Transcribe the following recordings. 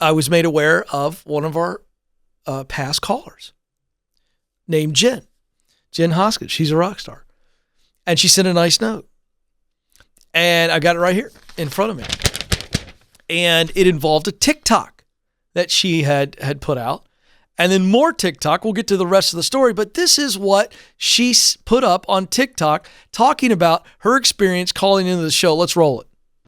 I was made aware of one of our past callers named Jen Hoskins. She's a rock star. And she sent a nice note. And I got it right here in front of me. And it involved a TikTok that she had put out. And then more TikTok. We'll get to the rest of the story. But this is what she put up on TikTok talking about her experience calling into the show. Let's roll it.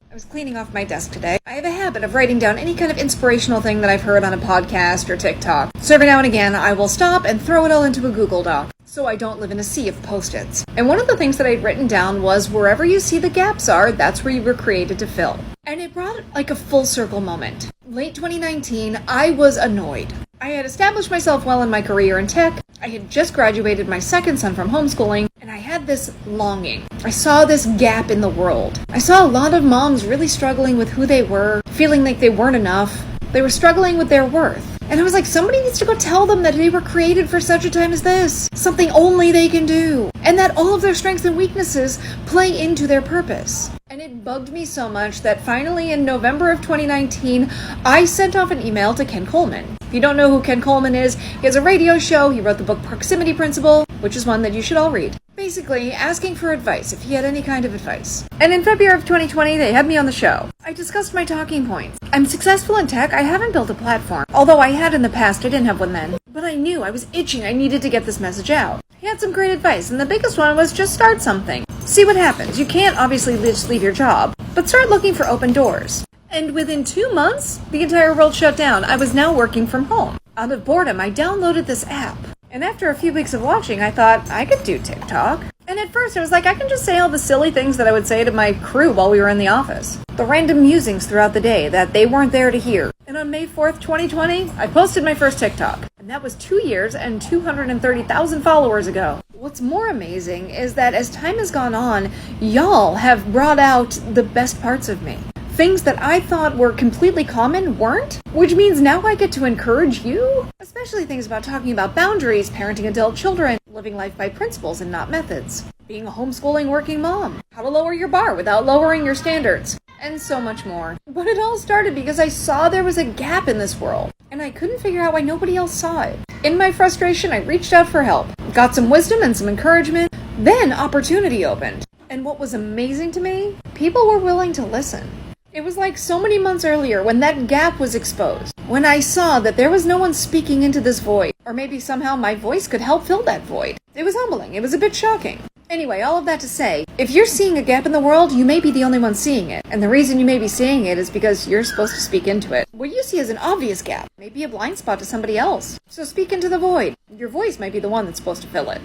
I was cleaning off my desk today. I have a habit of writing down any kind of inspirational thing that I've heard on a podcast or TikTok. So every now and again, I will stop and throw it all into a Google Doc, so I don't live in a sea of Post-its. And one of the things that I'd written down was, wherever you see the gaps are, that's where you were created to fill. And it brought like a full circle moment. Late 2019, I was annoyed. I had established myself well in my career in tech. I had just graduated my second son from homeschooling, and I had this longing. I saw this gap in the world. I saw a lot of moms really struggling with who they were, feeling like they weren't enough. They were struggling with their worth. And I was like, somebody needs to go tell them that they were created for such a time as this. Something only they can do. And that all of their strengths and weaknesses play into their purpose. And it bugged me so much that finally in November of 2019, I sent off an email to Ken Coleman. If you don't know who Ken Coleman is, he has a radio show. He wrote the book Proximity Principle, which is one that you should all read. Basically, asking for advice, if he had any kind of advice. And in February of 2020, they had me on the show. I discussed my talking points. I'm successful in tech. I haven't built a platform. Although I had in the past, I didn't have one then. But I knew I was itching. I needed to get this message out. He had some great advice, and the biggest one was just start something. See what happens. You can't obviously just leave your job, but start looking for open doors. And within 2 months, the entire world shut down. I was now working from home. Out of boredom, I downloaded this app. And after a few weeks of watching, I thought, I could do TikTok. And at first, I was like, I can just say all the silly things that I would say to my crew while we were in the office. The random musings throughout the day that they weren't there to hear. And on May 4th, 2020, I posted my first TikTok. And that was 2 years and 230,000 followers ago. What's more amazing is that as time has gone on, y'all have brought out the best parts of me. Things that I thought were completely common weren't, which means now I get to encourage you. Especially things about talking about boundaries, parenting adult children, living life by principles and not methods, being a homeschooling working mom, how to lower your bar without lowering your standards, and so much more. But it all started because I saw there was a gap in this world, and I couldn't figure out why nobody else saw it. In my frustration, I reached out for help, got some wisdom and some encouragement, then opportunity opened. And what was amazing to me, people were willing to listen. It was like so many months earlier when that gap was exposed, when I saw that there was no one speaking into this void, or maybe somehow my voice could help fill that void. It was humbling. It was a bit shocking. Anyway, all of that to say, if you're seeing a gap in the world, you may be the only one seeing it. And the reason you may be seeing it is because you're supposed to speak into it. What you see as an obvious gap may be a blind spot to somebody else. So speak into the void. Your voice might be the one that's supposed to fill it.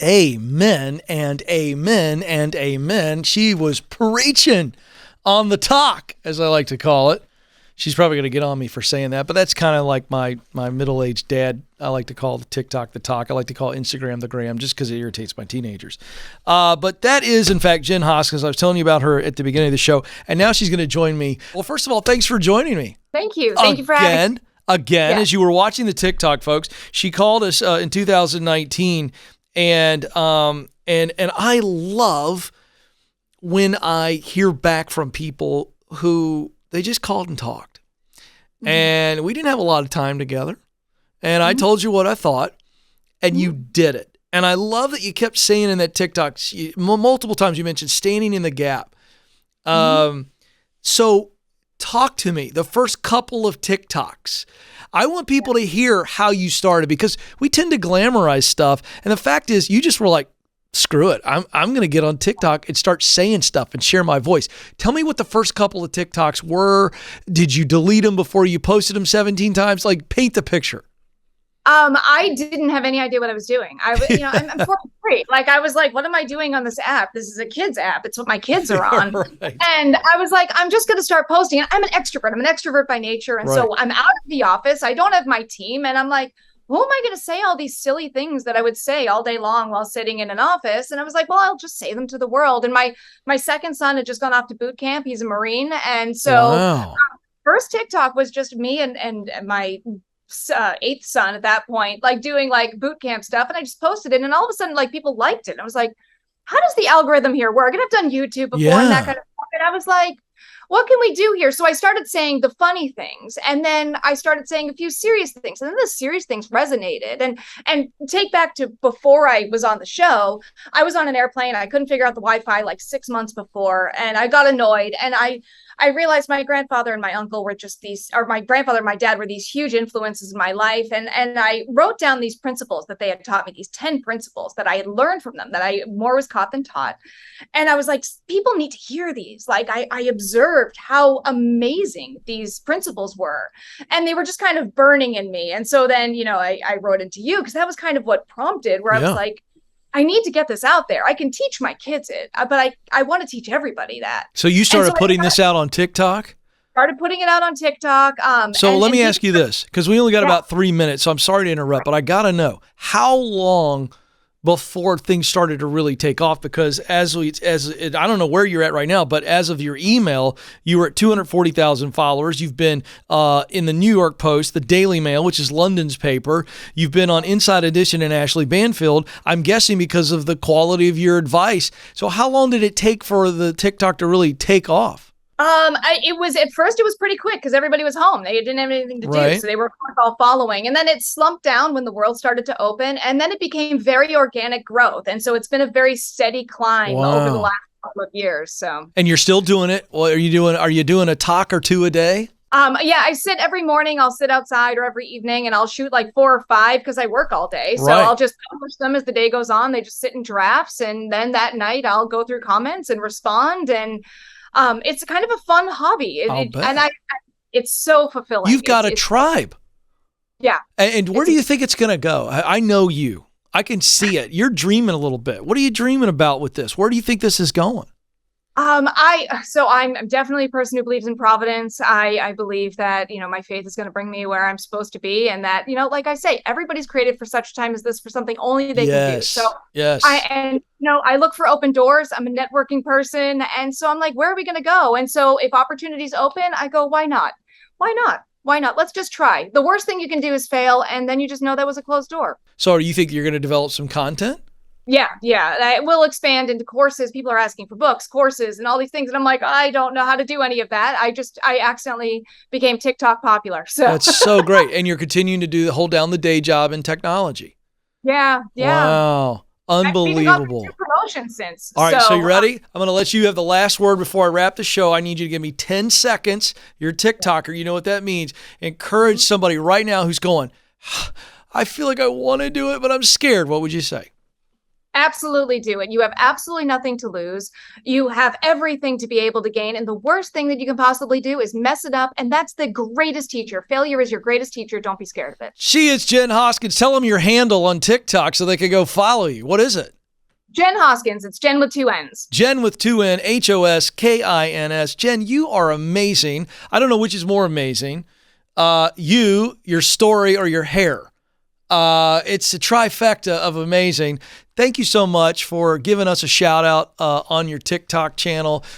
Amen and amen and amen. She was preaching on the talk, as I like to call it. She's probably going to get on me for saying that, but that's kind of like my middle-aged dad. I like to call the TikTok the talk. I like to call Instagram the gram just because it irritates my teenagers. But that is, in fact, Jen Hoskins. I was telling you about her at the beginning of the show, and now she's going to join me. Well, first of all, thanks for joining me. Thank you. Thank you for having me. Again, as you were watching the TikTok, folks, she called us in 2019, and I love when I hear back from people who they just called and talked. Mm-hmm. And we didn't have a lot of time together. And I told you what I thought, and you did it. And I love that you kept saying in that TikTok, multiple times you mentioned standing in the gap. So talk to me, the first couple of TikToks. I want people to hear how you started, because we tend to glamorize stuff. And the fact is, you just were like, screw it. I'm going to get on TikTok and start saying stuff and share my voice. Tell me what the first couple of TikToks were. Did you delete them before you posted them 17 times? Like, paint the picture. I didn't have any idea what I was doing. I'm 43. Like, I was like, what am I doing on this app? This is a kid's app. It's what my kids are on. Right. And I was like, I'm just going to start posting. I'm an extrovert. I'm an extrovert by nature. And so I'm out of the office. I don't have my team. And I'm like, who am I going to say all these silly things that I would say all day long while sitting in an office? And I was like, well, I'll just say them to the world. And my second son had just gone off to boot camp. He's a Marine. And so first TikTok was just me and my eighth son at that point, like doing like boot camp stuff. And I just posted it. And all of a sudden, like, people liked it. And I was like, how does the algorithm here work? And I've done YouTube before and that kind of stuff. And I was like, what can we do here? So I started saying the funny things, and then I started saying a few serious things, and then the serious things resonated. And take back to before I was on the show, I was on an airplane. I couldn't figure out the Wi-Fi like 6 months before, and I got annoyed. And I realized my grandfather and my uncle were just these, or my grandfather and my dad were these huge influences in my life. And I wrote down these principles that they had taught me, these 10 principles that I had learned from them, that I more was caught than taught. And I was like, people need to hear these. Like I observed how amazing these principles were, and they were just kind of burning in me. And so then, I wrote into you, because that was kind of what prompted, where I was like, I need to get this out there. I can teach my kids it, but I want to teach everybody that. So you started putting this out on TikTok? Started putting it out on TikTok. So let me ask you this, because we only got about 3 minutes, so I'm sorry to interrupt, but I got to know, how long before things started to really take off? Because I don't know where you're at right now, but as of your email, you were at 240,000 followers. You've been in the New York Post, the Daily Mail, which is London's paper. You've been on Inside Edition and Ashley Banfield, I'm guessing because of the quality of your advice. So how long did it take for the TikTok to really take off? At first it was pretty quick, because everybody was home. They didn't have anything to do. So they were all following. And then it slumped down when the world started to open. And then it became very organic growth. And so it's been a very steady climb over the last couple of years. So. And you're still doing it? Well, are you doing a talk or two a day? I sit every morning. I'll sit outside, or every evening, and I'll shoot like 4 or 5, because I work all day. So I'll just publish them as the day goes on. They just sit in drafts. And then that night I'll go through comments and respond. And it's kind of a fun hobby, it's so fulfilling. You've got a tribe. Yeah. And where do you think it's going to go? I know you. I can see it. You're dreaming a little bit. What are you dreaming about with this? Where do you think this is going? I'm definitely a person who believes in providence. I believe that, my faith is going to bring me where I'm supposed to be. And that, like I say, everybody's created for such a time as this, for something only they can do. So yes. I look for open doors. I'm a networking person. And so I'm like, where are we going to go? And so if opportunities open, I go, why not? Why not? Why not? Let's just try. The worst thing you can do is fail. And then you just know that was a closed door. So do you think you're going to develop some content? Yeah. I will expand into courses. People are asking for books, courses, and all these things. And I'm like, I don't know how to do any of that. I accidentally became TikTok popular. So that's so great. And you're continuing to hold down the day job in technology. Yeah. Wow. Unbelievable. I've promotion since. All right. So you ready? I'm going to let you have the last word before I wrap the show. I need you to give me 10 seconds. You're a TikToker. You know what that means. Encourage somebody right now who's going, I feel like I want to do it, but I'm scared. What would you say? Absolutely do it. You have absolutely nothing to lose. You have everything to be able to gain. And the worst thing that you can possibly do is mess it up. And that's the greatest teacher. Failure is your greatest teacher. Don't be scared of it. She is Jen Hoskins. Tell them your handle on TikTok so they can go follow you. What is it? Jen Hoskins. It's Jen with 2 N's. Jen with 2 N, Hoskins. Jen, you are amazing. I don't know which is more amazing. Your story, or your hair. It's a trifecta of amazing. Thank you so much for giving us a shout out on your TikTok channel.